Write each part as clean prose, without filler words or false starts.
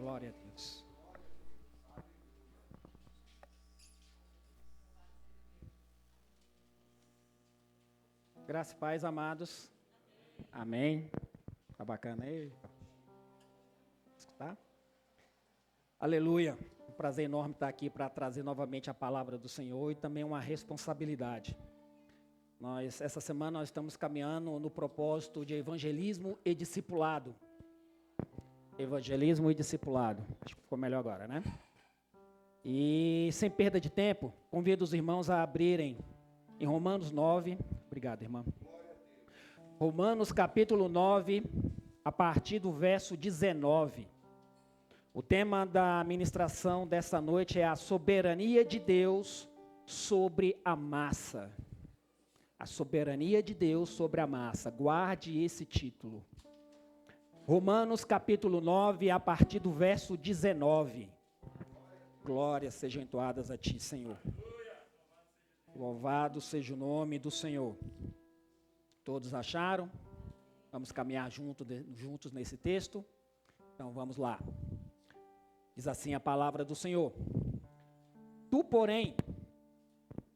Glória a Deus. Graça e paz, amados. Amém. Tá bacana aí? Escutar? Aleluia. Um prazer enorme estar aqui para trazer novamente a palavra do Senhor e também uma responsabilidade. Essa semana nós estamos caminhando no propósito de evangelismo e discipulado. Evangelismo e discipulado. Acho que ficou melhor agora, né? E sem perda de tempo, convido os irmãos a abrirem em Romanos 9. Obrigado, irmão. Romanos capítulo 9, a partir do verso 19. O tema da ministração dessa noite é a soberania de Deus sobre a massa. A soberania de Deus sobre a massa. Guarde esse título. Romanos capítulo 9, a partir do verso 19. Glórias sejam entoadas a ti, Senhor. Louvado seja o nome do Senhor. Todos acharam? Vamos caminhar juntos nesse texto? Então vamos lá. Diz assim a palavra do Senhor. Tu, porém,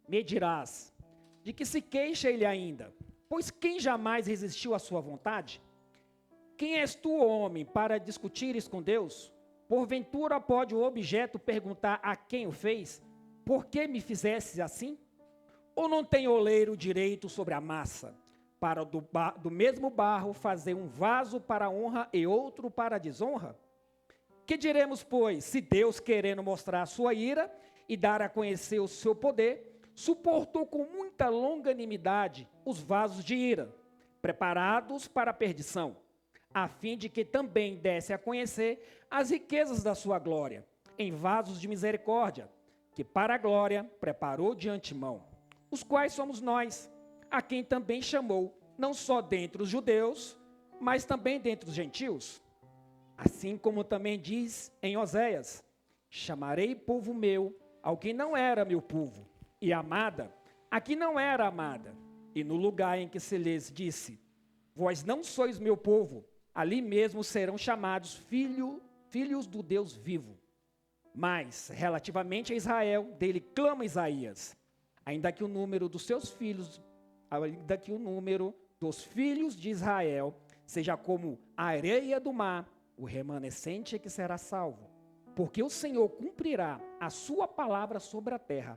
me dirás, de que se queixa ele ainda? Pois quem jamais resistiu à sua vontade? Quem és tu, homem, para discutires com Deus? Porventura pode o objeto perguntar a quem o fez? Por que me fizesses assim? Ou não tem oleiro direito sobre a massa, para do mesmo barro fazer um vaso para a honra e outro para a desonra? Que diremos, pois, se Deus, querendo mostrar a sua ira e dar a conhecer o seu poder, suportou com muita longanimidade os vasos de ira, preparados para a perdição, a fim de que também desse a conhecer as riquezas da sua glória, em vasos de misericórdia, que para a glória preparou de antemão, os quais somos nós, a quem também chamou, não só dentre os judeus, mas também dentre os gentios. Assim como também diz em Oséias, chamarei povo meu ao que não era meu povo, e amada a que não era amada. E no lugar em que se lhes disse, vós não sois meu povo, ali mesmo serão chamados filhos do Deus vivo. Mas, relativamente a Israel, dele clama Isaías, ainda que o número dos filhos de Israel seja como a areia do mar, o remanescente é que será salvo. Porque o Senhor cumprirá a sua palavra sobre a terra,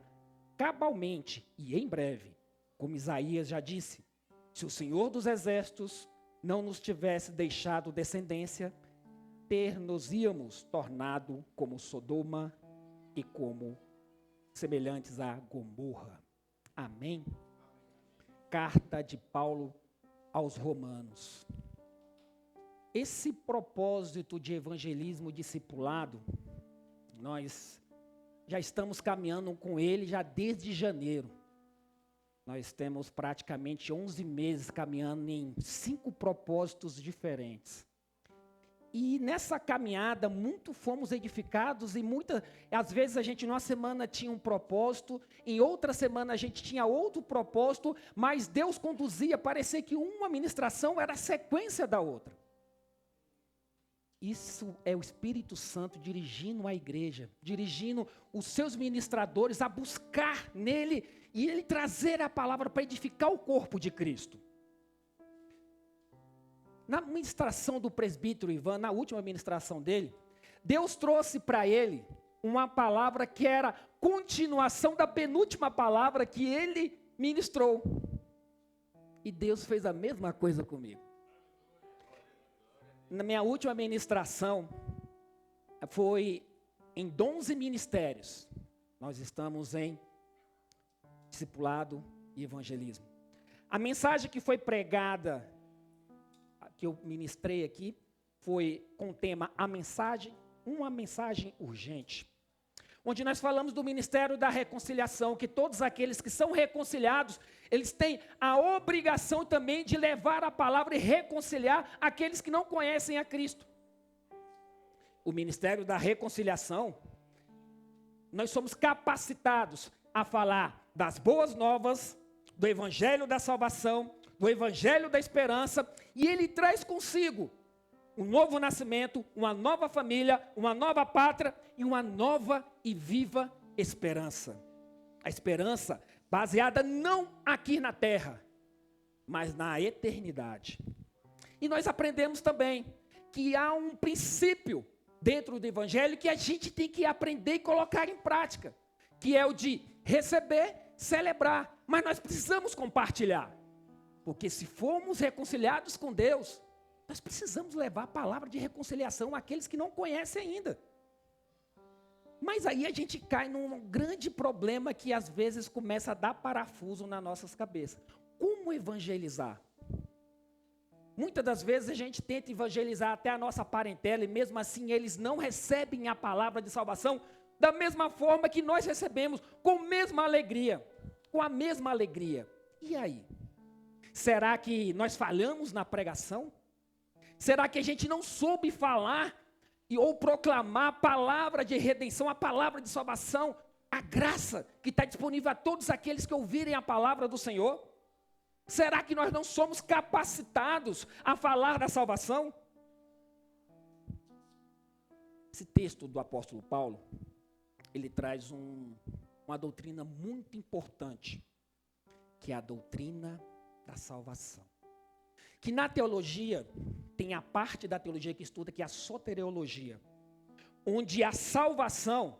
cabalmente e em breve. Como Isaías já disse, se o Senhor dos exércitos não nos tivesse deixado descendência, ter-nos-íamos tornado como Sodoma e como semelhantes a Gomorra. Amém? Carta de Paulo aos Romanos. Esse propósito de evangelismo e discipulado, nós já estamos caminhando com ele já desde janeiro. Nós temos praticamente 11 meses caminhando em 5 propósitos diferentes. E nessa caminhada, muito fomos edificados e às vezes a gente numa semana tinha um propósito, em outra semana a gente tinha outro propósito, mas Deus conduzia, parecia que uma ministração era a sequência da outra. Isso é o Espírito Santo dirigindo a igreja, dirigindo os seus ministradores a buscar nele e ele trazer a palavra para edificar o corpo de Cristo. Na ministração do presbítero Ivan, na última ministração dele, Deus trouxe para ele uma palavra que era continuação da penúltima palavra que ele ministrou. E Deus fez a mesma coisa comigo. Na minha última ministração, foi em 11 ministérios. Nós estamos em discipulado e evangelismo. A mensagem que foi pregada, que eu ministrei aqui, foi com o tema uma mensagem urgente. Onde nós falamos do ministério da reconciliação, que todos aqueles que são reconciliados, eles têm a obrigação também de levar a palavra e reconciliar aqueles que não conhecem a Cristo. O ministério da reconciliação, nós somos capacitados a falar das boas novas, do evangelho da salvação, do evangelho da esperança, e ele traz consigo um novo nascimento, uma nova família, uma nova pátria e uma nova e viva esperança. A esperança baseada não aqui na terra, mas na eternidade. E nós aprendemos também que há um princípio dentro do evangelho que a gente tem que aprender e colocar em prática, que é o de receber, celebrar, mas nós precisamos compartilhar, porque se formos reconciliados com Deus, nós precisamos levar a palavra de reconciliação àqueles que não conhecem ainda. Mas aí a gente cai num grande problema que às vezes começa a dar parafuso nas nossas cabeças. Como evangelizar? Muitas das vezes a gente tenta evangelizar até a nossa parentela e mesmo assim eles não recebem a palavra de salvação da mesma forma que nós recebemos, com a mesma alegria. Com a mesma alegria. E aí? Será que nós falhamos na pregação? Será que a gente não soube falar ou proclamar a palavra de redenção, a palavra de salvação, a graça que está disponível a todos aqueles que ouvirem a palavra do Senhor? Será que nós não somos capacitados a falar da salvação? Esse texto do apóstolo Paulo, ele traz uma doutrina muito importante, que é a doutrina da salvação. Que na teologia, tem a parte da teologia que estuda, que é a soteriologia, onde a salvação,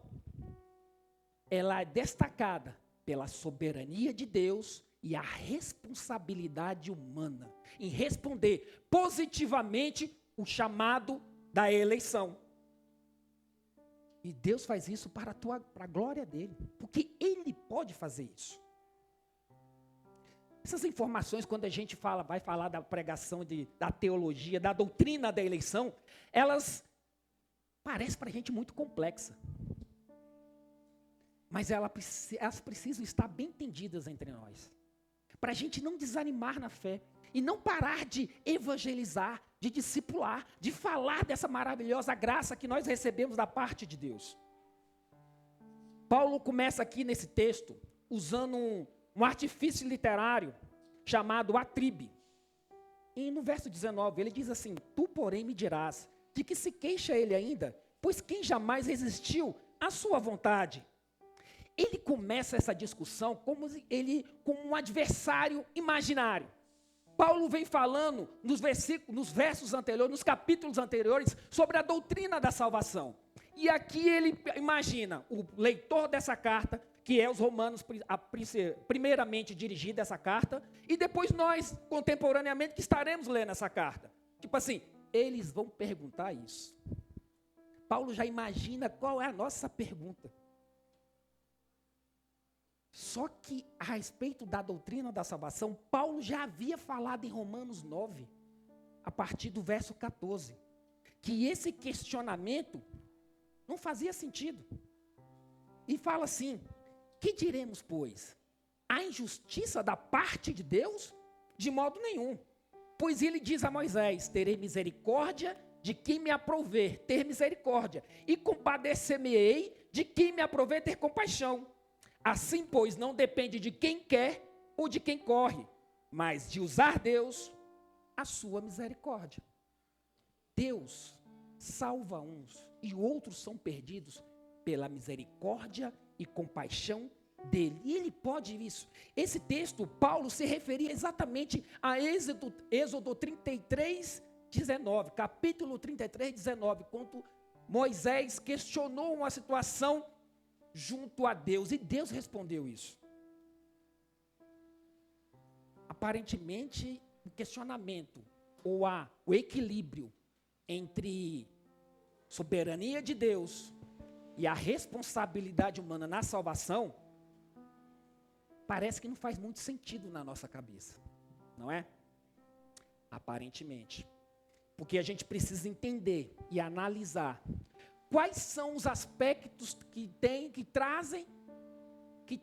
ela é destacada pela soberania de Deus e a responsabilidade humana em responder positivamente o chamado da eleição. E Deus faz isso para a glória dele, porque Ele pode fazer isso. Essas informações, quando a gente vai falar da pregação, da teologia, da doutrina da eleição, elas parecem para a gente muito complexas. Mas elas precisam estar bem entendidas entre nós. Para a gente não desanimar na fé. E não parar de evangelizar, de discipular, de falar dessa maravilhosa graça que nós recebemos da parte de Deus. Paulo começa aqui nesse texto, usando um artifício literário chamado atribe. E no verso 19, ele diz assim: tu, porém, me dirás, de que se queixa ele ainda? Pois quem jamais resistiu à sua vontade? Ele começa essa discussão como um adversário imaginário. Paulo vem falando nos versos anteriores, nos capítulos anteriores, sobre a doutrina da salvação. E aqui ele imagina o leitor dessa carta, que é os romanos, primeiramente dirigida essa carta, e depois nós, contemporaneamente, que estaremos lendo essa carta. Tipo assim, eles vão perguntar isso. Paulo já imagina qual é a nossa pergunta. Só que, a respeito da doutrina da salvação, Paulo já havia falado em Romanos 9, a partir do verso 14, que esse questionamento não fazia sentido. E fala assim: que diremos, pois? A injustiça da parte de Deus? De modo nenhum. Pois ele diz a Moisés: terei misericórdia de quem me aprouver ter misericórdia, e compadecer-me-ei de quem me aprouver ter compaixão. Assim, pois, não depende de quem quer ou de quem corre, mas de usar Deus a sua misericórdia. Deus salva uns e outros são perdidos pela misericórdia e compaixão dele. E ele pode isso. Esse texto, Paulo se referia exatamente a Êxodo 33, 19, capítulo 33, 19, quando Moisés questionou uma situação junto a Deus, e Deus respondeu isso. Aparentemente, o questionamento, ou o equilíbrio entre soberania de Deus e a responsabilidade humana na salvação, parece que não faz muito sentido na nossa cabeça, não é? Aparentemente. Porque a gente precisa entender e analisar quais são os aspectos que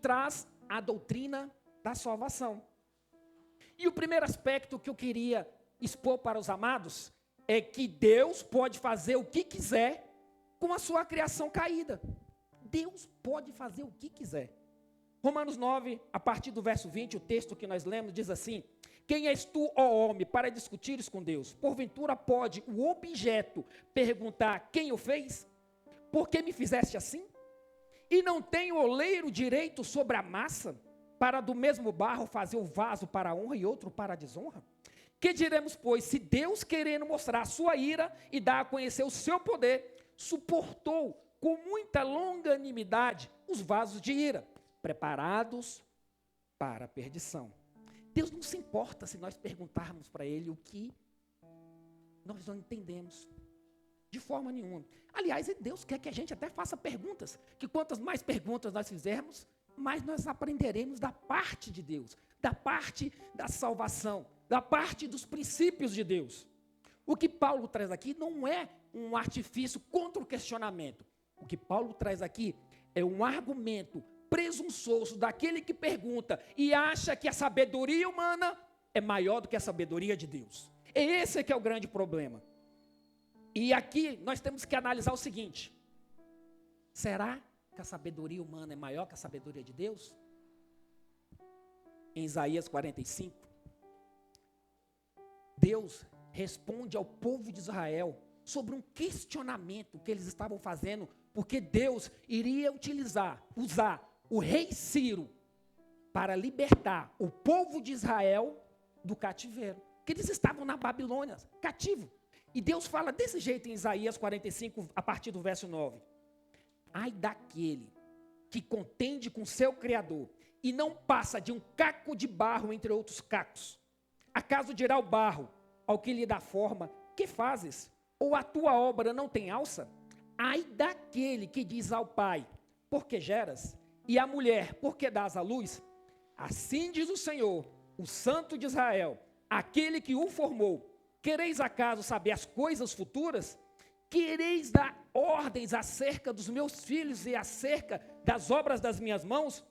traz a doutrina da salvação. E o primeiro aspecto que eu queria expor para os amados é que Deus pode fazer o que quiser com a sua criação caída. Deus pode fazer o que quiser. Romanos 9, a partir do verso 20, o texto que nós lemos diz assim: Quem és tu, ó homem, para discutires com Deus? Porventura pode o objeto perguntar quem o fez? Por que me fizeste assim? E não tem o oleiro direito sobre a massa, para do mesmo barro fazer o vaso para a honra e outro para a desonra? Que diremos, pois, se Deus, querendo mostrar a sua ira e dar a conhecer o seu poder, suportou com muita longanimidade os vasos de ira, preparados para a perdição. Deus não se importa se nós perguntarmos para Ele o que nós não entendemos, de forma nenhuma. Aliás, Deus quer que a gente até faça perguntas, que quantas mais perguntas nós fizermos, mais nós aprenderemos da parte de Deus, da parte da salvação, da parte dos princípios de Deus. O que Paulo traz aqui não é um artifício contra o questionamento. O que Paulo traz aqui é um argumento presunçoso daquele que pergunta e acha que a sabedoria humana é maior do que a sabedoria de Deus. E esse é que é o grande problema. E aqui nós temos que analisar o seguinte: será que a sabedoria humana é maior que a sabedoria de Deus? Em Isaías 45, Deus responde ao povo de Israel sobre um questionamento que eles estavam fazendo, porque Deus iria usar o rei Ciro para libertar o povo de Israel do cativeiro, que eles estavam na Babilônia, cativo. E Deus fala desse jeito em Isaías 45, a partir do verso 9. Ai daquele que contende com seu Criador e não passa de um caco de barro entre outros cacos. Acaso dirá o barro ao que lhe dá forma: que fazes? Ou a tua obra não tem alça? Ai daquele que diz ao pai: por que geras? E à mulher: por que dás à luz? Assim diz o Senhor, o Santo de Israel, aquele que o formou. Quereis acaso saber as coisas futuras? Quereis dar ordens acerca dos meus filhos e acerca das obras das minhas mãos?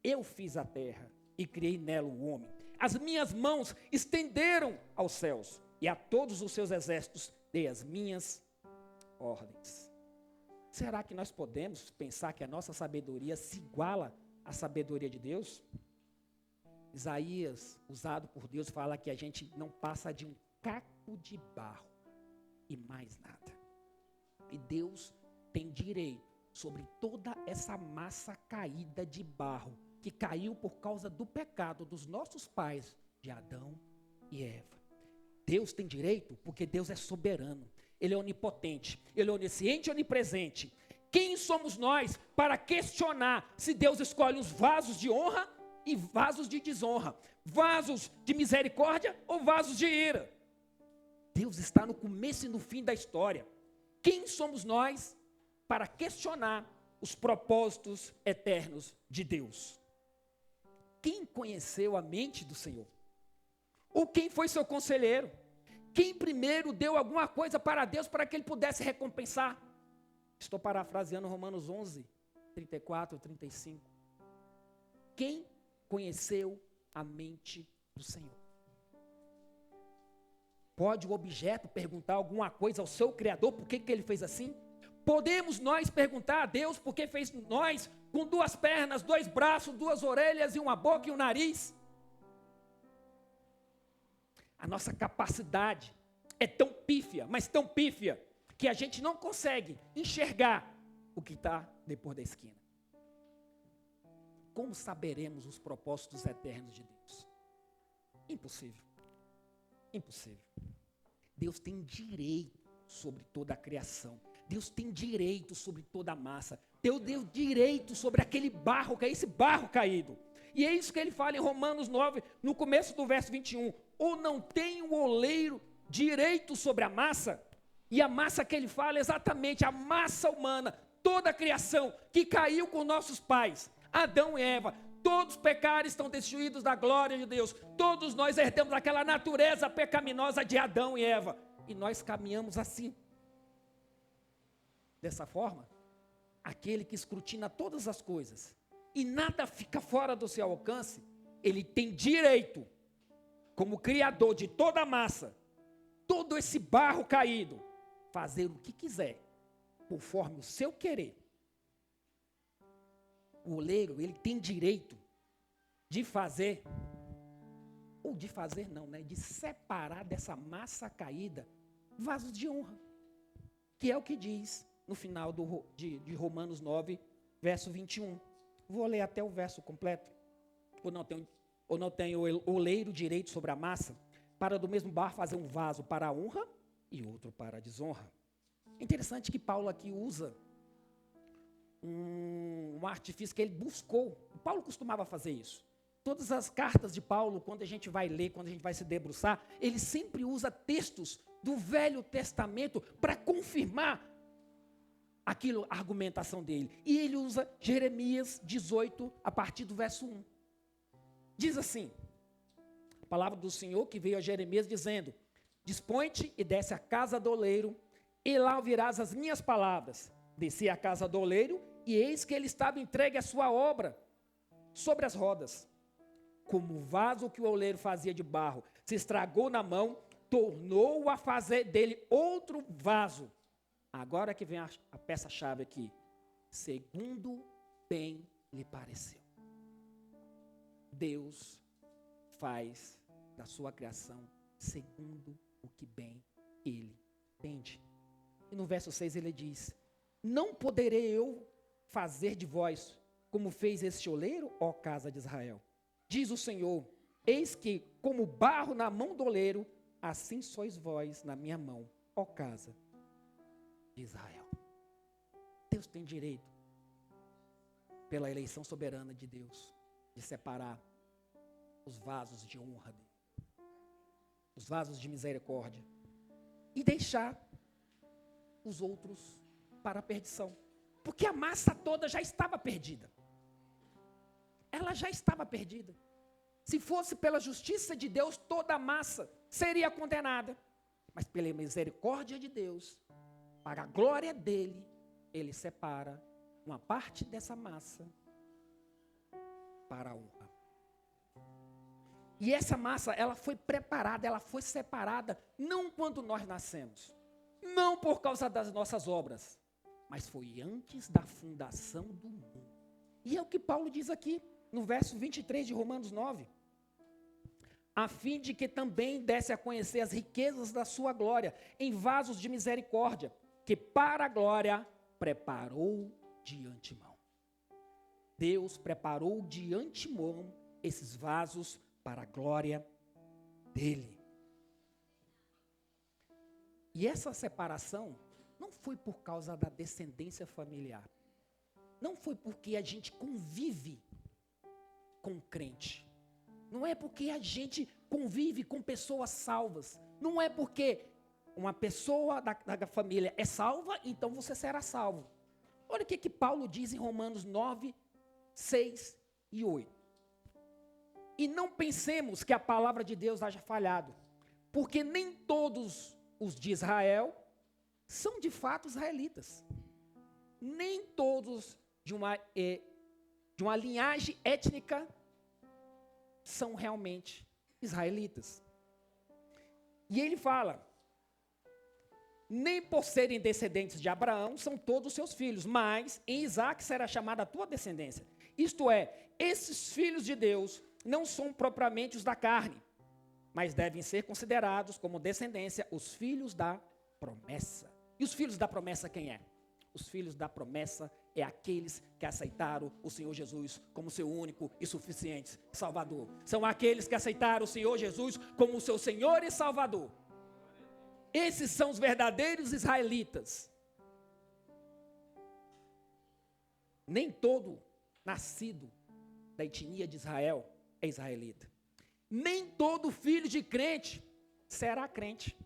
Eu fiz a terra e criei nela o homem. As minhas mãos estenderam aos céus, e a todos os seus exércitos dei as minhas ordens. Será que nós podemos pensar que a nossa sabedoria se iguala à sabedoria de Deus? Isaías, usado por Deus, fala que a gente não passa de um caco de barro e mais nada. E Deus tem direito sobre toda essa massa caída de barro, que caiu por causa do pecado dos nossos pais, de Adão e Eva. Deus tem direito porque Deus é soberano. Ele é onipotente, Ele é onisciente e onipresente. Quem somos nós para questionar se Deus escolhe os vasos de honra e vasos de desonra? Vasos de misericórdia ou vasos de ira? Deus está no começo e no fim da história. Quem somos nós para questionar os propósitos eternos de Deus? Quem conheceu a mente do Senhor? Ou quem foi seu conselheiro? Quem primeiro deu alguma coisa para Deus para que Ele pudesse recompensar? Estou parafraseando Romanos 11, 34, 35. Quem conheceu a mente do Senhor? Pode o objeto perguntar alguma coisa ao seu Criador, por que Ele fez assim? Podemos nós perguntar a Deus por que fez nós com 2 pernas, 2 braços, 2 orelhas e uma boca e um nariz? A nossa capacidade é tão pífia, mas tão pífia, que a gente não consegue enxergar o que está depois da esquina. Como saberemos os propósitos eternos de Deus? Impossível. Impossível. Deus tem direito sobre toda a criação. Deus tem direito sobre toda a massa. Deus deu direito sobre aquele barro, que é esse barro caído. E é isso que ele fala em Romanos 9, no começo do verso 21. Ou não tem o oleiro direito sobre a massa? E a massa que ele fala é exatamente a massa humana, toda a criação que caiu com nossos pais, Adão e Eva. Todos pecaram, estão destituídos da glória de Deus. Todos nós herdamos aquela natureza pecaminosa de Adão e Eva. E nós caminhamos assim. Dessa forma, aquele que escrutina todas as coisas e nada fica fora do seu alcance, ele tem direito, como criador de toda a massa, todo esse barro caído, fazer o que quiser, conforme o seu querer. O oleiro, ele tem direito de fazer ou de fazer não, né? De separar dessa massa caída vasos de honra. Que é o que diz no final de Romanos 9, verso 21. Vou ler até o verso completo. Ou não tenho o oleiro direito sobre a massa, para do mesmo barro fazer um vaso para a honra e outro para a desonra. É interessante que Paulo aqui usa um artifício que ele buscou. Paulo costumava fazer isso. Todas as cartas de Paulo, quando a gente vai ler, quando a gente vai se debruçar, ele sempre usa textos do Velho Testamento para confirmar a argumentação dele. E ele usa Jeremias 18, a partir do verso 1. Diz assim, a palavra do Senhor que veio a Jeremias dizendo: dispõe-te e desce à casa do oleiro, e lá ouvirás as minhas palavras. Desci à casa do oleiro, e eis que ele estava entregue à sua obra, sobre as rodas. Como o vaso que o oleiro fazia de barro se estragou na mão, tornou a fazer dele outro vaso. Agora que vem a peça-chave aqui. Segundo bem lhe pareceu. Deus faz da sua criação segundo o que bem ele entende. E no verso 6 ele diz: não poderei eu fazer de vós como fez este oleiro, ó casa de Israel? Diz o Senhor: eis que como barro na mão do oleiro, assim sois vós na minha mão, ó casa de Israel. Deus tem direito, pela eleição soberana de Deus, de separar os vasos de honra dele, os vasos de misericórdia, e deixar os outros para a perdição. Porque a massa toda já estava perdida. Ela já estava perdida. Se fosse pela justiça de Deus, toda a massa seria condenada. Mas pela misericórdia de Deus, para a glória dele, ele separa uma parte dessa massa para a honra. E essa massa, ela foi preparada, ela foi separada, não quando nós nascemos, não por causa das nossas obras, mas foi antes da fundação do mundo. E é o que Paulo diz aqui, no verso 23 de Romanos 9. A fim de que também desse a conhecer as riquezas da sua glória, em vasos de misericórdia, que para a glória preparou de antemão. Deus preparou de antemão esses vasos para a glória dele. E essa separação não foi por causa da descendência familiar. Não foi porque a gente convive com crente. Não é porque a gente convive com pessoas salvas. Não é porque uma pessoa da família é salva, então você será salvo. Olha o que Paulo diz em Romanos 9, 6 e 8. E não pensemos que a palavra de Deus haja falhado, porque nem todos os de Israel são de fato israelitas. Nem todos de uma linhagem étnica são realmente israelitas. E ele fala: nem por serem descendentes de Abraão são todos seus filhos, mas em Isaque será chamada a tua descendência. Isto é, esses filhos de Deus não são propriamente os da carne, mas devem ser considerados como descendência os filhos da promessa. E os filhos da promessa quem é? Os filhos da promessa é aqueles que aceitaram o Senhor Jesus como seu único e suficiente Salvador. São aqueles que aceitaram o Senhor Jesus como seu Senhor e Salvador. Esses são os verdadeiros israelitas. Nem todo nascido da etnia de Israel é israelita. Nem todo filho de crente será crente.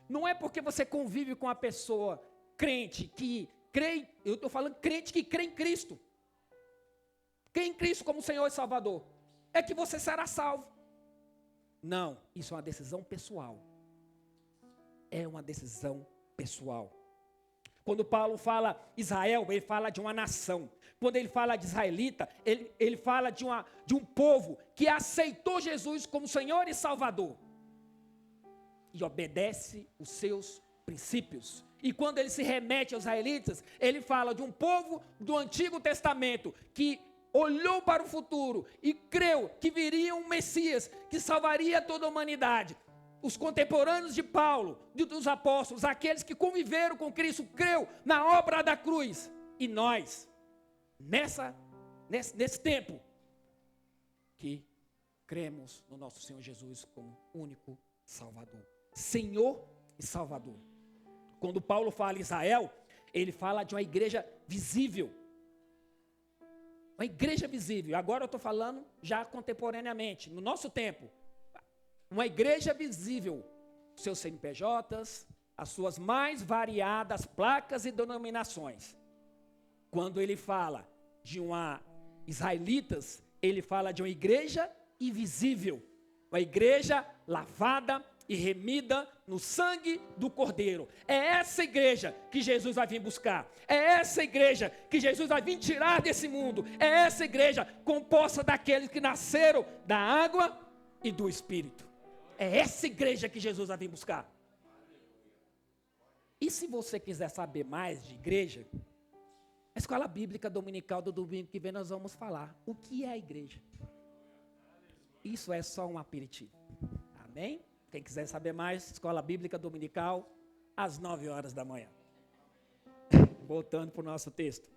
Não é porque você convive com a pessoa crente que crê, eu estou falando crente que crê em Cristo, crê em Cristo como Senhor e Salvador, é que você será salvo. Não, isso é uma decisão pessoal. É uma decisão pessoal. Quando Paulo fala Israel, ele fala de uma nação. Quando ele fala de israelita, ele fala de um povo que aceitou Jesus como Senhor e Salvador e obedece os seus princípios. E quando ele se remete aos israelitas, ele fala de um povo do Antigo Testamento que olhou para o futuro e creu que viria um Messias que salvaria toda a humanidade. Os contemporâneos de Paulo, dos apóstolos, aqueles que conviveram com Cristo, creu na obra da cruz. E nós, nesse tempo, que cremos no nosso Senhor Jesus como único Salvador. Senhor e Salvador. Quando Paulo fala em Israel, ele fala de uma igreja visível. Uma igreja visível. Agora eu estou falando já contemporaneamente, no nosso tempo. Uma igreja visível. Seus CNPJs, as suas mais variadas placas e denominações. Quando ele fala de uma israelitas, ele fala de uma igreja invisível. Uma igreja lavada e remida no sangue do Cordeiro. É essa igreja que Jesus vai vir buscar. É essa igreja que Jesus vai vir tirar desse mundo. É essa igreja composta daqueles que nasceram da água e do Espírito. É essa igreja que Jesus vai vir buscar. E se você quiser saber mais de igreja, a escola bíblica dominical do domingo que vem nós vamos falar. O que é a igreja? Isso é só um aperitivo. Amém? Quem quiser saber mais, escola bíblica dominical, às 9 horas da manhã. Voltando para o nosso texto.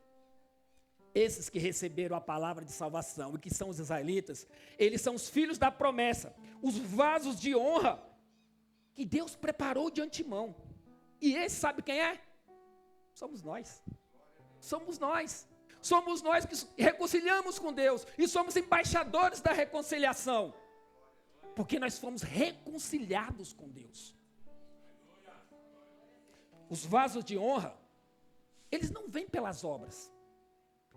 Esses que receberam a palavra de salvação e que são os israelitas, eles são os filhos da promessa, os vasos de honra que Deus preparou de antemão. E esse sabe quem é? Somos nós. Somos nós. Somos nós que reconciliamos com Deus e somos embaixadores da reconciliação. Porque nós fomos reconciliados com Deus. Os vasos de honra, eles não vêm pelas obras.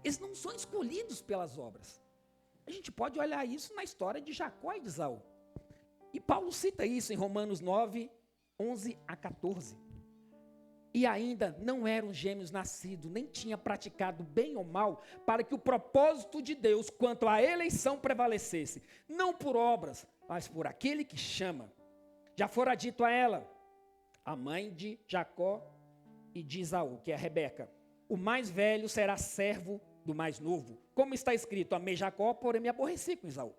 Eles não são escolhidos pelas obras. A gente pode olhar isso na história de Jacó e de Esaú. E Paulo cita isso em Romanos 9, 11 a 14. E ainda não eram gêmeos nascidos, nem tinha praticado bem ou mal, para que o propósito de Deus quanto à eleição prevalecesse, não por obras, mas por aquele que chama. Já fora dito a ela, a mãe de Jacó e de Esaú, que é Rebeca, o mais velho será servo do mais novo. Como está escrito, amei Jacó, porém me aborreci com Esaú.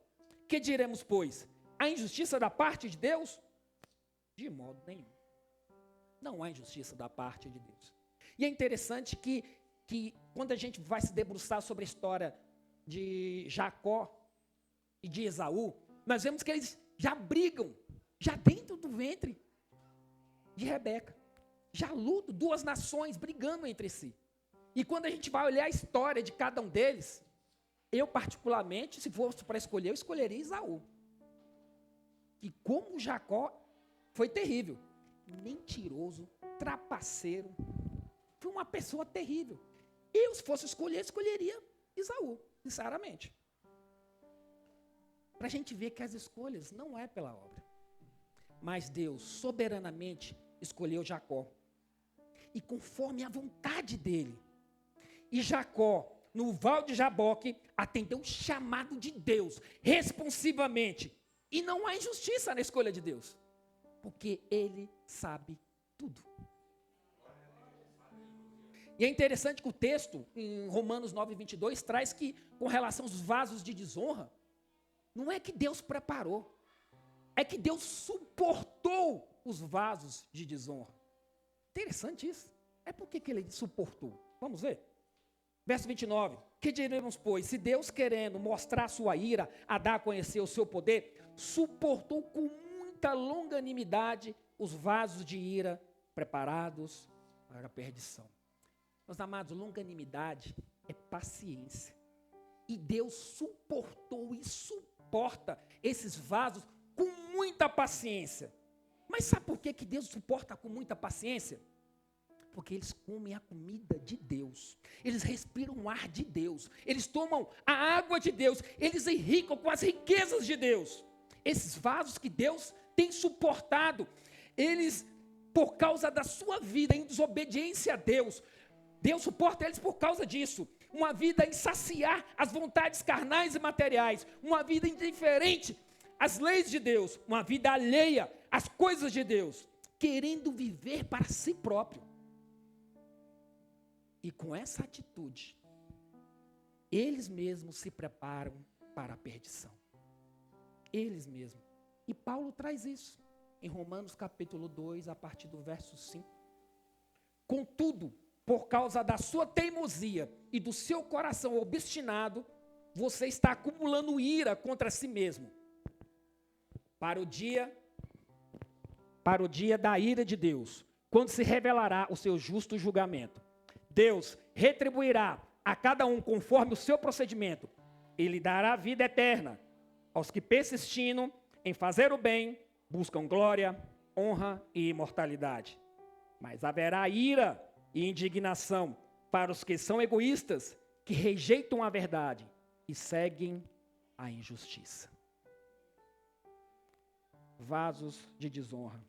Que diremos, pois? A injustiça da parte de Deus? De modo nenhum. Não há injustiça da parte de Deus. E é interessante que quando a gente vai se debruçar sobre a história de Jacó e de Esaú, nós vemos que eles já brigam, já dentro do ventre de Rebeca. Já lutam, duas nações brigando entre si. E quando a gente vai olhar a história de cada um deles, eu particularmente, se fosse para escolher, eu escolheria Esaú. E como Jacó foi terrível. Mentiroso, trapaceiro, foi uma pessoa terrível. Eu, se fosse escolher, escolheria Esaú, sinceramente. Para a gente ver que as escolhas não é pela obra. Mas Deus, soberanamente, escolheu Jacó. E conforme a vontade dele. E Jacó, no Val de Jaboque, atendeu o chamado de Deus, responsivamente. E não há injustiça na escolha de Deus. Porque ele sabe tudo. E é interessante que o texto, em Romanos 9, 22, traz que, com relação aos vasos de desonra, não é que Deus preparou, é que Deus suportou os vasos de desonra. Interessante isso. É porque que ele suportou. Vamos ver? Verso 29. Que diremos, pois, se Deus, querendo mostrar sua ira, a dar a conhecer o seu poder, suportou com muita longanimidade os vasos de ira preparados para a perdição. Meus amados, longanimidade é paciência. E Deus suportou e suporta esses vasos com muita paciência. Mas sabe por que Deus suporta com muita paciência? Porque eles comem a comida de Deus, eles respiram o ar de Deus, eles tomam a água de Deus, eles enricam com as riquezas de Deus. Esses vasos que Deus tem suportado, eles, por causa da sua vida em desobediência a Deus, Deus suporta eles por causa disso. Uma vida em saciar as vontades carnais e materiais, uma vida indiferente às leis de Deus, uma vida alheia às coisas de Deus, querendo viver para si próprio. E com essa atitude, eles mesmos se preparam para a perdição. Eles mesmos. E Paulo traz isso em Romanos capítulo 2, a partir do verso 5. Contudo, por causa da sua teimosia e do seu coração obstinado, você está acumulando ira contra si mesmo. Para o dia da ira de Deus, quando se revelará o seu justo julgamento. Deus retribuirá a cada um conforme o seu procedimento. Ele dará vida eterna aos que, persistindo em fazer o bem, buscam glória, honra e imortalidade. Mas haverá ira e indignação para os que são egoístas, que rejeitam a verdade e seguem a injustiça. Vasos de desonra,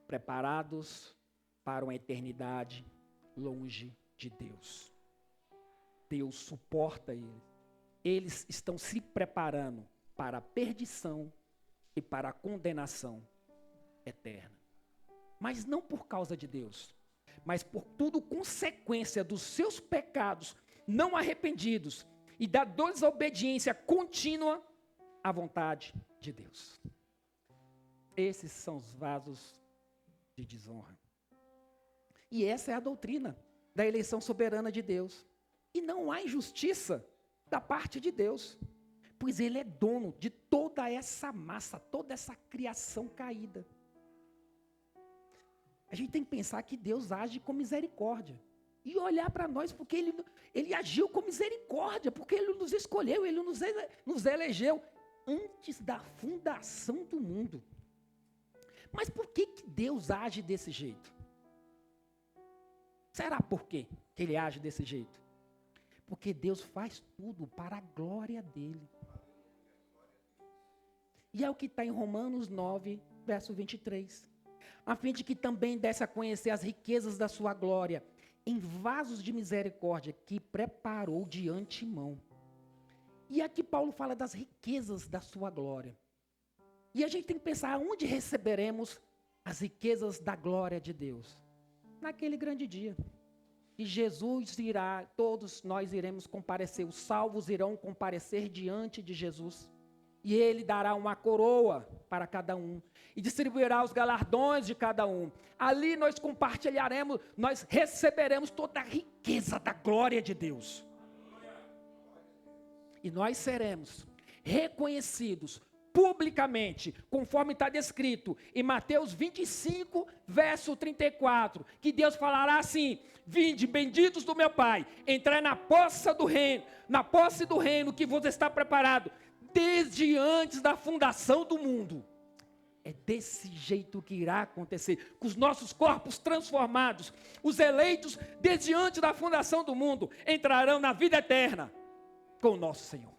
preparados para uma eternidade longe de Deus. Deus suporta eles. Eles estão se preparando para a perdição e para a condenação eterna. Mas não por causa de Deus, mas por tudo consequência dos seus pecados não arrependidos e da desobediência contínua à vontade de Deus. Esses são os vasos de desonra. E essa é a doutrina da eleição soberana de Deus. E não há injustiça da parte de Deus, pois Ele é dono de toda essa massa, toda essa criação caída. A gente tem que pensar que Deus age com misericórdia. E olhar para nós, porque Ele agiu com misericórdia, porque Ele nos escolheu, Ele nos elegeu antes da fundação do mundo. Mas por que Deus age desse jeito? Será por quê que Ele age desse jeito? Porque Deus faz tudo para a glória dEle. E é o que está em Romanos 9, verso 23. A fim de que também desse a conhecer as riquezas da sua glória, em vasos de misericórdia que preparou de antemão. E aqui Paulo fala das riquezas da sua glória. E a gente tem que pensar, onde receberemos as riquezas da glória de Deus? Naquele grande dia. E Jesus irá, todos nós iremos comparecer, os salvos irão comparecer diante de Jesus. E Ele dará uma coroa para cada um. E distribuirá os galardões de cada um. Ali nós compartilharemos, nós receberemos toda a riqueza da glória de Deus. E nós seremos reconhecidos publicamente, conforme está descrito em Mateus 25, verso 34, que Deus falará assim: vinde, benditos do meu Pai, entrai na posse do reino que vos está preparado, desde antes da fundação do mundo. É desse jeito que irá acontecer, com os nossos corpos transformados, os eleitos, desde antes da fundação do mundo, entrarão na vida eterna com o nosso Senhor.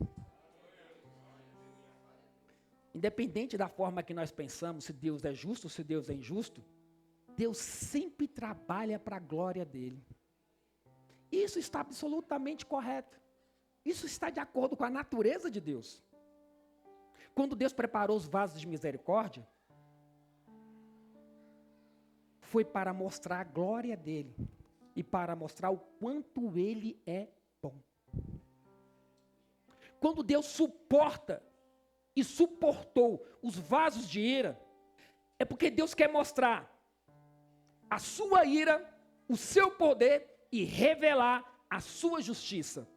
Independente da forma que nós pensamos, se Deus é justo ou se Deus é injusto, Deus sempre trabalha para a glória dEle. Isso está absolutamente correto. Isso está de acordo com a natureza de Deus. Quando Deus preparou os vasos de misericórdia, foi para mostrar a glória dEle e para mostrar o quanto Ele é bom. Quando Deus suporta e suportou os vasos de ira, é porque Deus quer mostrar a sua ira, o seu poder e revelar a sua justiça.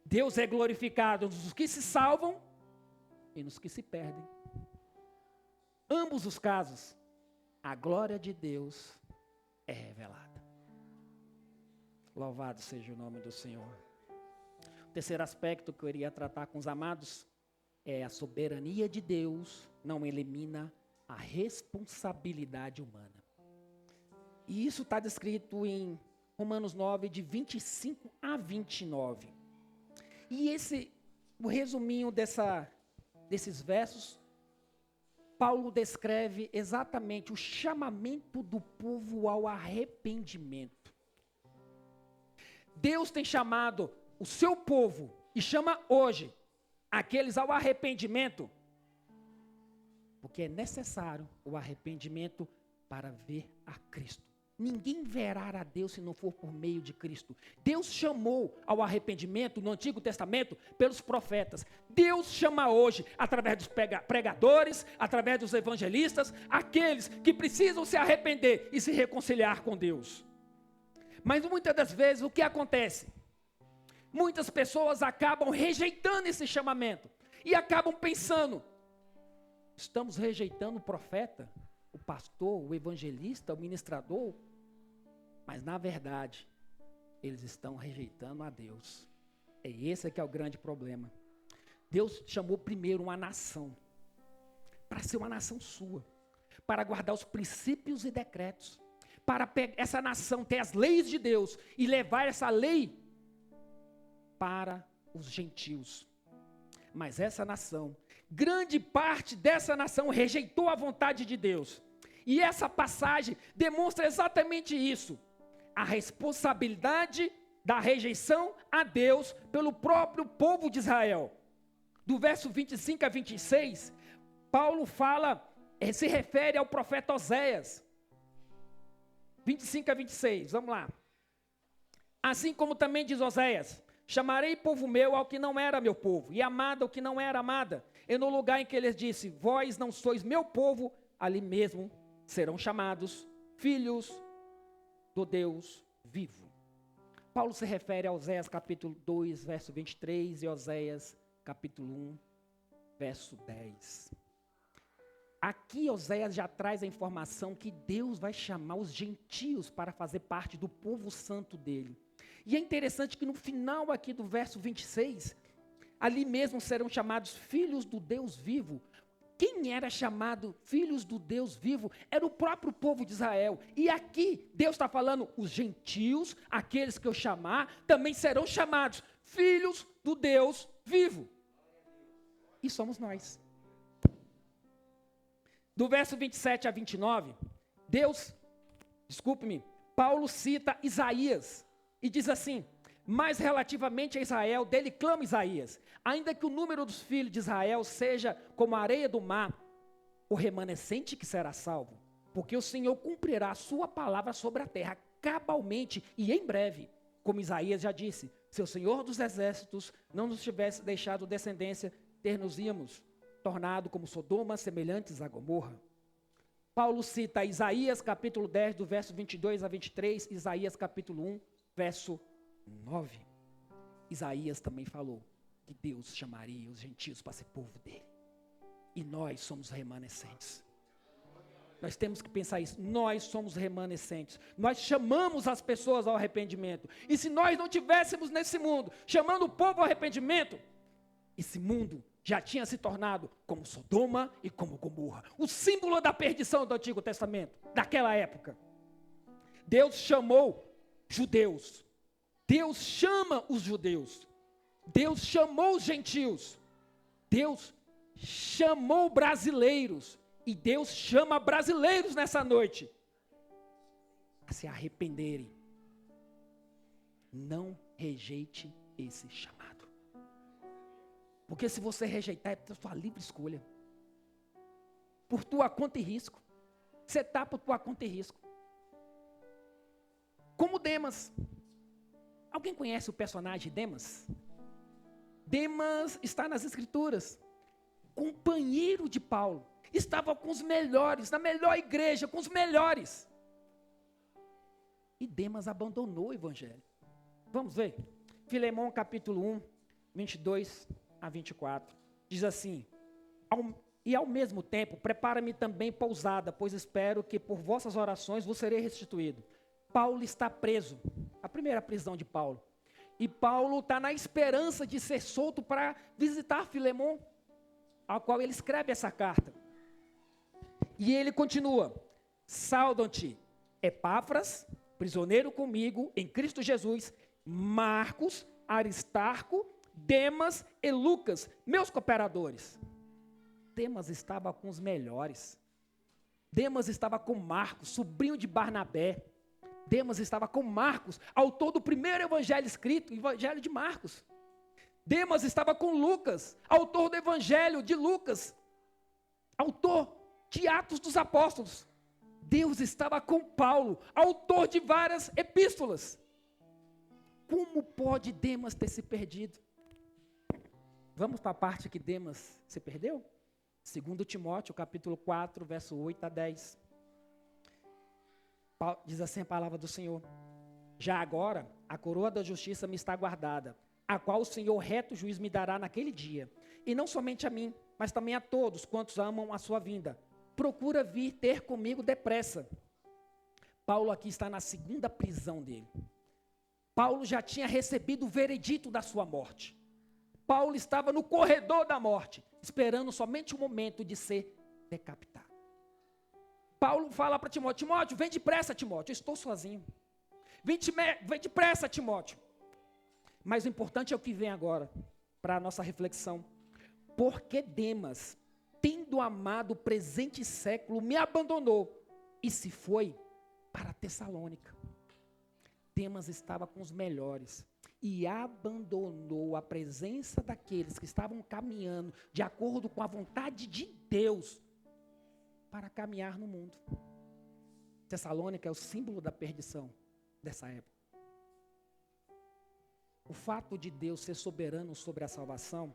Deus é glorificado nos que se salvam e nos que se perdem. Ambos os casos, a glória de Deus é revelada. Louvado seja o nome do Senhor. O terceiro aspecto que eu iria tratar com os amados é a soberania de Deus não elimina a responsabilidade humana. E isso está descrito em Romanos 9, de 25 a 29. E o resuminho desses versos, Paulo descreve exatamente o chamamento do povo ao arrependimento. Deus tem chamado o seu povo, e chama hoje, aqueles ao arrependimento, porque é necessário o arrependimento para ver a Cristo. ninguém verá a Deus se não for por meio de Cristo. Deus chamou ao arrependimento no Antigo Testamento pelos profetas. Deus chama hoje, através dos pregadores, através dos evangelistas, aqueles que precisam se arrepender e se reconciliar com Deus. Mas muitas das vezes o que acontece? Muitas pessoas acabam rejeitando esse chamamento e acabam pensando: estamos rejeitando o profeta, o pastor, o evangelista, o ministrador, mas na verdade eles estão rejeitando a Deus. Esse que é o grande problema. Deus chamou primeiro uma nação para ser uma nação sua, para guardar os princípios e decretos, para essa nação ter as leis de Deus e levar essa lei para os gentios. Mas essa nação, grande parte dessa nação rejeitou a vontade de Deus. E essa passagem demonstra exatamente isso. A responsabilidade da rejeição a Deus pelo próprio povo de Israel. Do verso 25 a 26, Paulo se refere ao profeta Oséias. 25 a 26, vamos lá. Assim como também diz Oséias: chamarei povo meu ao que não era meu povo, e amada ao que não era amada. E no lugar em que ele disse: vós não sois meu povo, ali mesmo serão chamados filhos do Deus vivo. Paulo se refere a Oséias capítulo 2, verso 23, e Oséias capítulo 1, verso 10. Aqui Oséias já traz a informação que Deus vai chamar os gentios para fazer parte do povo santo dele. E é interessante que no final aqui do verso 26, ali mesmo serão chamados filhos do Deus vivo. Quem era chamado filhos do Deus vivo era o próprio povo de Israel. E aqui Deus está falando: os gentios, aqueles que eu chamar, também serão chamados filhos do Deus vivo. E somos nós. Do verso 27 a 29, Paulo cita Isaías e diz assim: mas relativamente a Israel, dele clama Isaías: ainda que o número dos filhos de Israel seja como a areia do mar, o remanescente que será salvo, porque o Senhor cumprirá a sua palavra sobre a terra, cabalmente e em breve. Como Isaías já disse: se o Senhor dos exércitos não nos tivesse deixado descendência, ter-nos-íamos tornado como Sodoma, semelhantes a Gomorra. Paulo cita Isaías capítulo 10, do verso 22 a 23, Isaías capítulo 1, verso 9. Isaías também falou que Deus chamaria os gentios para ser povo dele. E nós somos remanescentes. Nós temos que pensar isso. Nós somos remanescentes. Nós chamamos as pessoas ao arrependimento. E se nós não tivéssemos nesse mundo chamando o povo ao arrependimento, esse mundo já tinha se tornado como Sodoma e como Gomorra, o símbolo da perdição do Antigo Testamento, daquela época. Deus chamou judeus. Deus chama os judeus. Deus chamou os gentios. Deus chamou brasileiros. E Deus chama brasileiros nessa noite a se arrependerem. Não rejeite esse chamado. Porque se você rejeitar, é por sua livre escolha. Por tua conta e risco. Você está por tua conta e risco. Como Demas. Alguém conhece o personagem Demas? Demas está nas Escrituras. Companheiro de Paulo. Estava com os melhores, na melhor igreja, com os melhores. E Demas abandonou o evangelho. Vamos ver. Filemão capítulo 1, 22 a 24. Diz assim: e ao mesmo tempo, prepara-me também pousada, pois espero que por vossas orações vos serei restituído. Paulo está preso. A primeira prisão de Paulo. E Paulo está na esperança de ser solto para visitar Filemão, ao qual ele escreve essa carta. E ele continua: saudam-te Epáfras, prisioneiro comigo em Cristo Jesus, Marcos, Aristarco, Demas e Lucas, meus cooperadores. Demas estava com os melhores. Demas estava com Marcos, sobrinho de Barnabé. Demas estava com Marcos, autor do primeiro evangelho escrito, o evangelho de Marcos. Demas estava com Lucas, autor do evangelho de Lucas, autor de Atos dos Apóstolos. Deus estava com Paulo, autor de várias epístolas. Como pode Demas ter se perdido? Vamos para a parte que Demas se perdeu? 2 Timóteo, capítulo 4, verso 8 a 10. Diz assim a palavra do Senhor: já agora, a coroa da justiça me está guardada, a qual o Senhor reto juiz me dará naquele dia. E não somente a mim, mas também a todos quantos amam a sua vinda. Procura vir ter comigo depressa. Paulo aqui está na segunda prisão dele. Paulo já tinha recebido o veredito da sua morte. Paulo estava no corredor da morte, esperando somente o momento de ser decapitado. Paulo fala para Timóteo: Timóteo, vem depressa, Timóteo, eu estou sozinho. Vem depressa, Timóteo. Mas o importante é o que vem agora, para a nossa reflexão. Porque Demas, tendo amado o presente século, me abandonou e se foi para Tessalônica. Demas estava com os melhores e abandonou a presença daqueles que estavam caminhando de acordo com a vontade de Deus para caminhar no mundo. Tessalônica é o símbolo da perdição dessa época. O fato de Deus ser soberano sobre a salvação,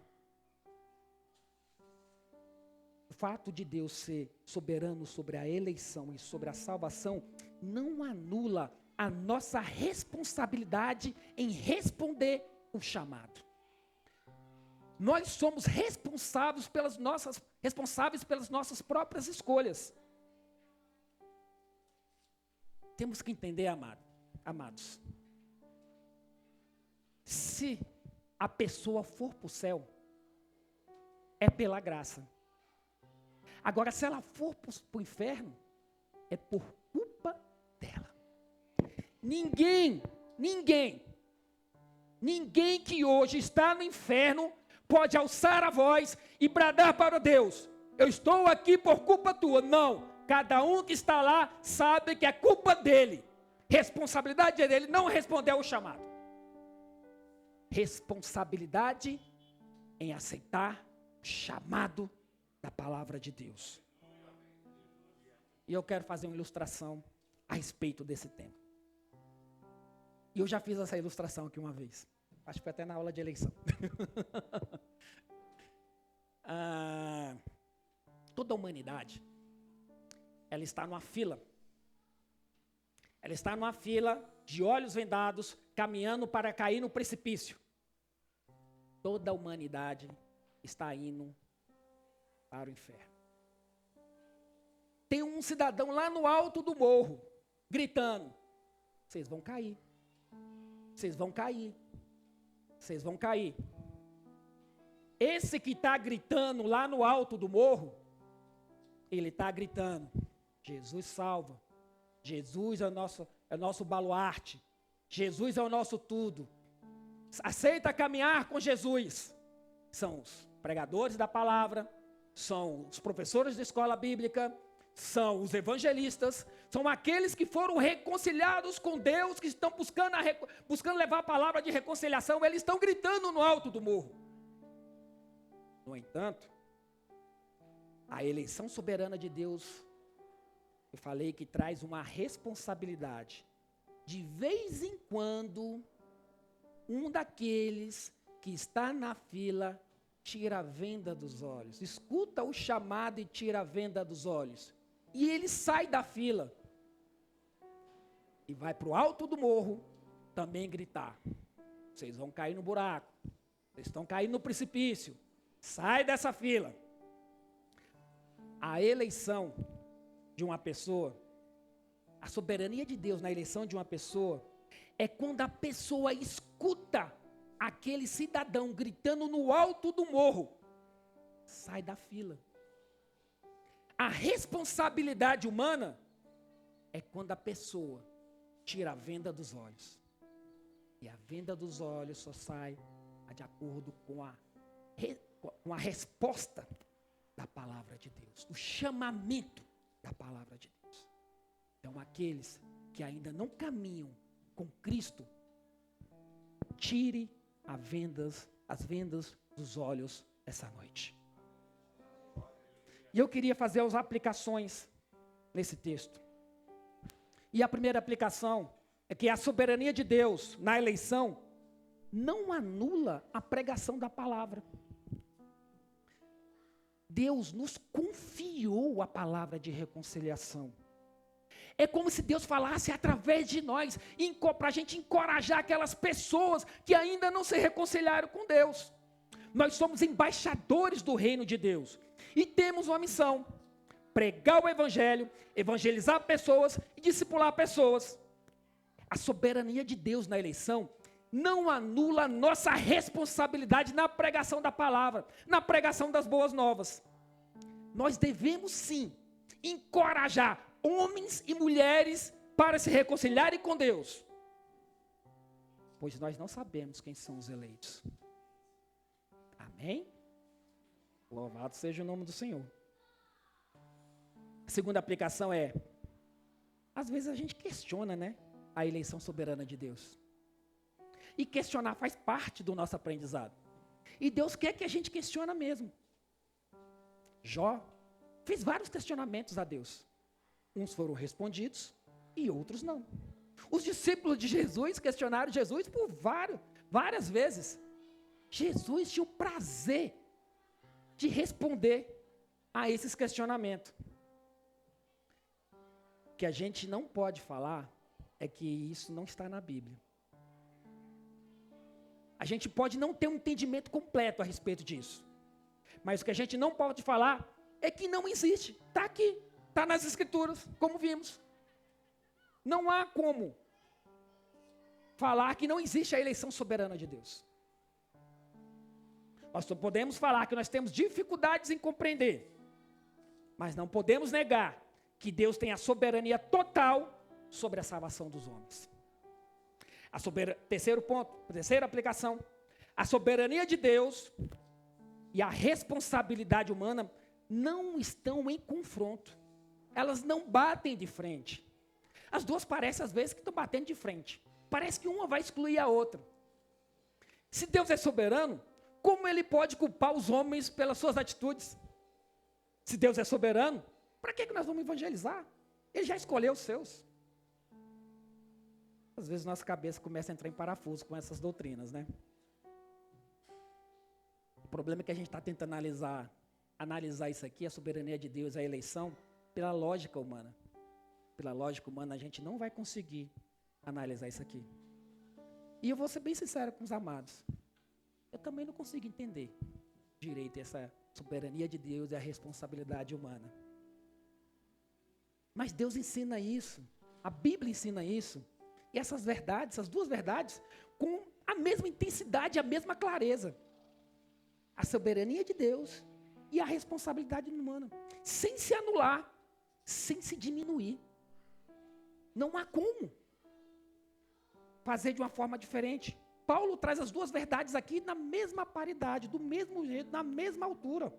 o fato de Deus ser soberano sobre a eleição e sobre a salvação, não anula a nossa responsabilidade em responder o chamado. Nós somos responsáveis pelas nossas próprias escolhas. Temos que entender, amados, se a pessoa for para o céu, é pela graça. Agora, se ela for para o inferno, é por culpa dela. Ninguém que hoje está no inferno pode alçar a voz e bradar para Deus: eu estou aqui por culpa tua. Não, cada um que está lá sabe que é culpa dele. Responsabilidade é dele não responder ao chamado. Responsabilidade em aceitar o chamado da palavra de Deus. E eu quero fazer uma ilustração a respeito desse tema. E eu já fiz essa ilustração aqui uma vez. Acho que foi até na aula de eleição. Toda a humanidade, ela está numa fila. Ela está numa fila de olhos vendados, caminhando para cair no precipício. Toda a humanidade está indo para o inferno. Tem um cidadão lá no alto do morro, gritando: vocês vão cair. Vocês vão cair. Vocês vão cair. Esse que está gritando lá no alto do morro, ele está gritando: Jesus salva. Jesus é o nosso baluarte. Jesus é o nosso tudo. Aceita caminhar com Jesus. São os pregadores da palavra, são os professores de escola bíblica, são os evangelistas, são aqueles que foram reconciliados com Deus, que estão buscando levar a palavra de reconciliação. Eles estão gritando no alto do morro. No entanto, a eleição soberana de Deus, eu falei que traz uma responsabilidade. De vez em quando, um daqueles que está na fila tira a venda dos olhos. Escuta o chamado e tira a venda dos olhos. E ele sai da fila e vai para o alto do morro também gritar: vocês vão cair no buraco, vocês estão caindo no precipício, sai dessa fila. A eleição de uma pessoa, a soberania de Deus na eleição de uma pessoa, é quando a pessoa escuta aquele cidadão gritando no alto do morro: sai da fila. A responsabilidade humana é quando a pessoa tira a venda dos olhos. E a venda dos olhos só sai de acordo com a resposta da palavra de Deus, o chamamento da palavra de Deus. Então, aqueles que ainda não caminham com Cristo, tire as vendas dos olhos essa noite. E eu queria fazer as aplicações nesse texto. E a primeira aplicação é que a soberania de Deus na eleição não anula a pregação da palavra. Deus nos confiou a palavra de reconciliação. É como se Deus falasse através de nós, para a gente encorajar aquelas pessoas que ainda não se reconciliaram com Deus. Nós somos embaixadores do reino de Deus. E temos uma missão: pregar o evangelho, evangelizar pessoas e discipular pessoas. A soberania de Deus na eleição não anula a nossa responsabilidade na pregação da palavra, na pregação das boas novas. Nós devemos sim encorajar homens e mulheres para se reconciliarem com Deus, pois nós não sabemos quem são os eleitos. Amém? Louvado seja o nome do Senhor. A segunda aplicação é, às vezes a gente questiona, né, a eleição soberana de Deus. E questionar faz parte do nosso aprendizado. E Deus quer que a gente questione mesmo. Jó fez vários questionamentos a Deus. Uns foram respondidos e outros não. Os discípulos de Jesus questionaram Jesus por várias vezes. Jesus tinha o prazer de responder a esses questionamentos. O que a gente não pode falar é que isso não está na Bíblia. A gente pode não ter um entendimento completo a respeito disso. Mas o que a gente não pode falar é que não existe. Está aqui, está nas Escrituras, como vimos. Não há como falar que não existe a eleição soberana de Deus. Nós só podemos falar que nós temos dificuldades em compreender, mas não podemos negar que Deus tem a soberania total sobre a salvação dos homens. Terceiro ponto, terceira aplicação: a soberania de Deus e a responsabilidade humana não estão em confronto. Elas não batem de frente. As duas parecem às vezes que estão batendo de frente. Parece que uma vai excluir a outra. Se Deus é soberano, como Ele pode culpar os homens pelas suas atitudes? Se Deus é soberano, para que nós vamos evangelizar? Ele já escolheu os seus. Às vezes nossa cabeça começa a entrar em parafuso com essas doutrinas, né? O problema é que a gente está tentando analisar isso aqui, a soberania de Deus, a eleição, pela lógica humana. Pela lógica humana a gente não vai conseguir analisar isso aqui. E eu vou ser bem sincero com os amados. Eu também não consigo entender direito essa soberania de Deus e a responsabilidade humana. Mas Deus ensina isso, a Bíblia ensina isso, e essas verdades, essas duas verdades, com a mesma intensidade, a mesma clareza. A soberania de Deus e a responsabilidade humana, sem se anular, sem se diminuir. Não há como fazer de uma forma diferente. Paulo traz as duas verdades aqui na mesma paridade, do mesmo jeito, na mesma altura.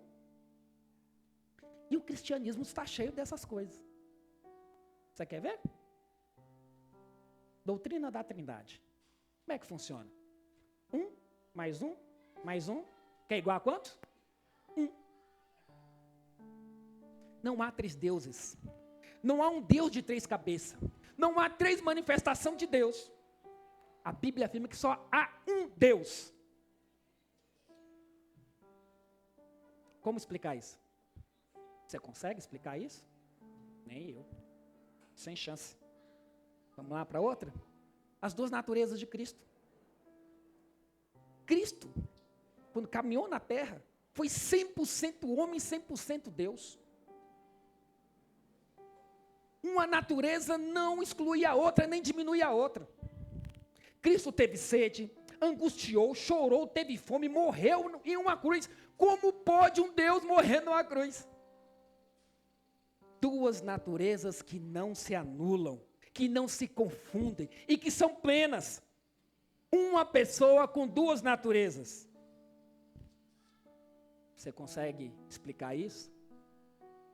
E o cristianismo está cheio dessas coisas. Você quer ver? Doutrina da Trindade. Como é que funciona? 1 mais 1 mais 1, que é igual a quanto? 1. Não há três deuses. Não há um Deus de três cabeças. Não há três manifestações de Deus. A Bíblia afirma que só há um Deus. Como explicar isso? Você consegue explicar isso? Nem eu. Sem chance. Vamos lá para outra? As duas naturezas de Cristo. Cristo, quando caminhou na terra, foi 100% homem e 100% Deus. Uma natureza não exclui a outra, nem diminui a outra. Cristo teve sede, angustiou, chorou, teve fome, morreu em uma cruz. Como pode um Deus morrer numa cruz? Duas naturezas que não se anulam, que não se confundem e que são plenas. Uma pessoa com duas naturezas. Você consegue explicar isso?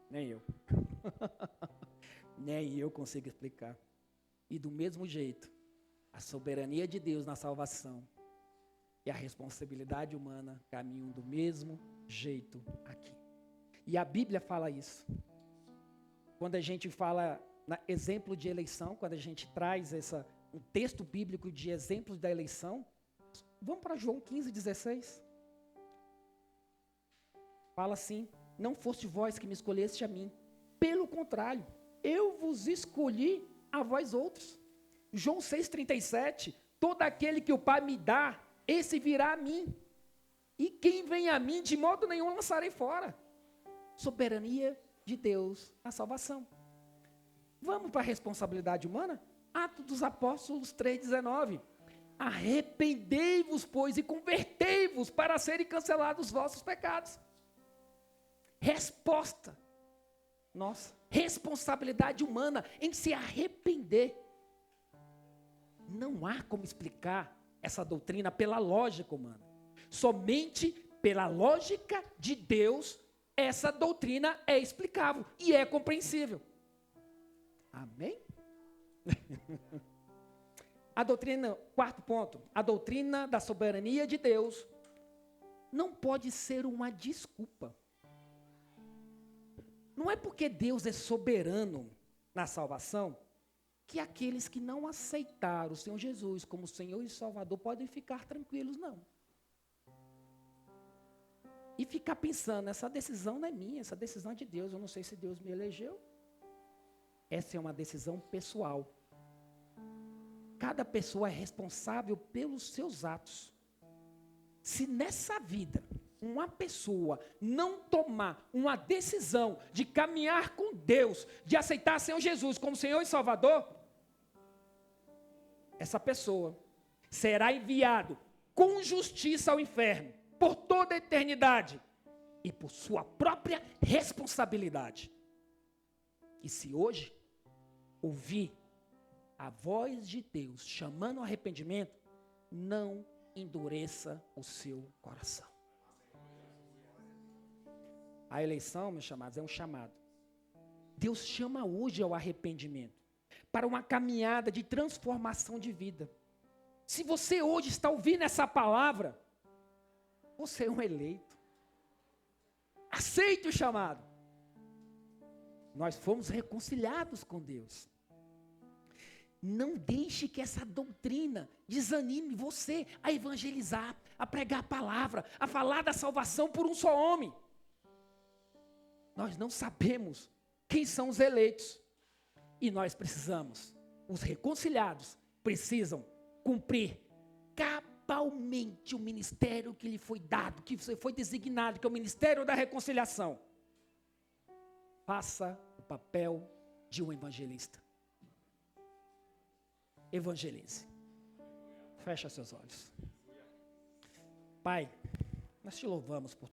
Nem eu. Nem eu consigo explicar. E do mesmo jeito, a soberania de Deus na salvação e a responsabilidade humana caminham do mesmo jeito aqui. E a Bíblia fala isso. Quando a gente fala exemplo de eleição, quando a gente traz um texto bíblico de exemplos da eleição, vamos para João 15:16. Fala assim: não foste vós que me escolheste a mim, pelo contrário, eu vos escolhi a vós outros. João 6:37, todo aquele que o Pai me dá, esse virá a mim, e quem vem a mim, de modo nenhum lançarei fora. Soberania de Deus na salvação. Vamos para a responsabilidade humana? Atos dos Apóstolos 3:19. Arrependei-vos, pois, e convertei-vos para serem cancelados os vossos pecados. Resposta. Nossa, responsabilidade humana em se arrepender. Não há como explicar essa doutrina pela lógica humana. Somente pela lógica de Deus, essa doutrina é explicável e é compreensível. Amém? A doutrina, quarto ponto, a doutrina da soberania de Deus não pode ser uma desculpa. Não é porque Deus é soberano na salvação que aqueles que não aceitaram o Senhor Jesus como Senhor e Salvador podem ficar tranquilos, não. E ficar pensando, essa decisão não é minha, essa decisão é de Deus, eu não sei se Deus me elegeu. Essa é uma decisão pessoal. Cada pessoa é responsável pelos seus atos. Se nessa vida uma pessoa não tomar uma decisão de caminhar com Deus, de aceitar Senhor Jesus como Senhor e Salvador, essa pessoa será enviado com justiça ao inferno por toda a eternidade e por sua própria responsabilidade. E se hoje ouvir a voz de Deus chamando ao arrependimento, não endureça o seu coração. A eleição, meus chamados, é um chamado. Deus chama hoje ao arrependimento, para uma caminhada de transformação de vida. Se você hoje está ouvindo essa palavra, você é um eleito. Aceite o chamado. Nós fomos reconciliados com Deus. Não deixe que essa doutrina desanime você a evangelizar, a pregar a palavra, a falar da salvação por um só homem. Nós não sabemos quem são os eleitos. E nós precisamos, os reconciliados, precisam cumprir cabalmente o ministério que lhe foi dado, que você foi designado, que é o ministério da reconciliação. Faça o papel de um evangelista. Evangelize. Fecha seus olhos. Pai, nós te louvamos por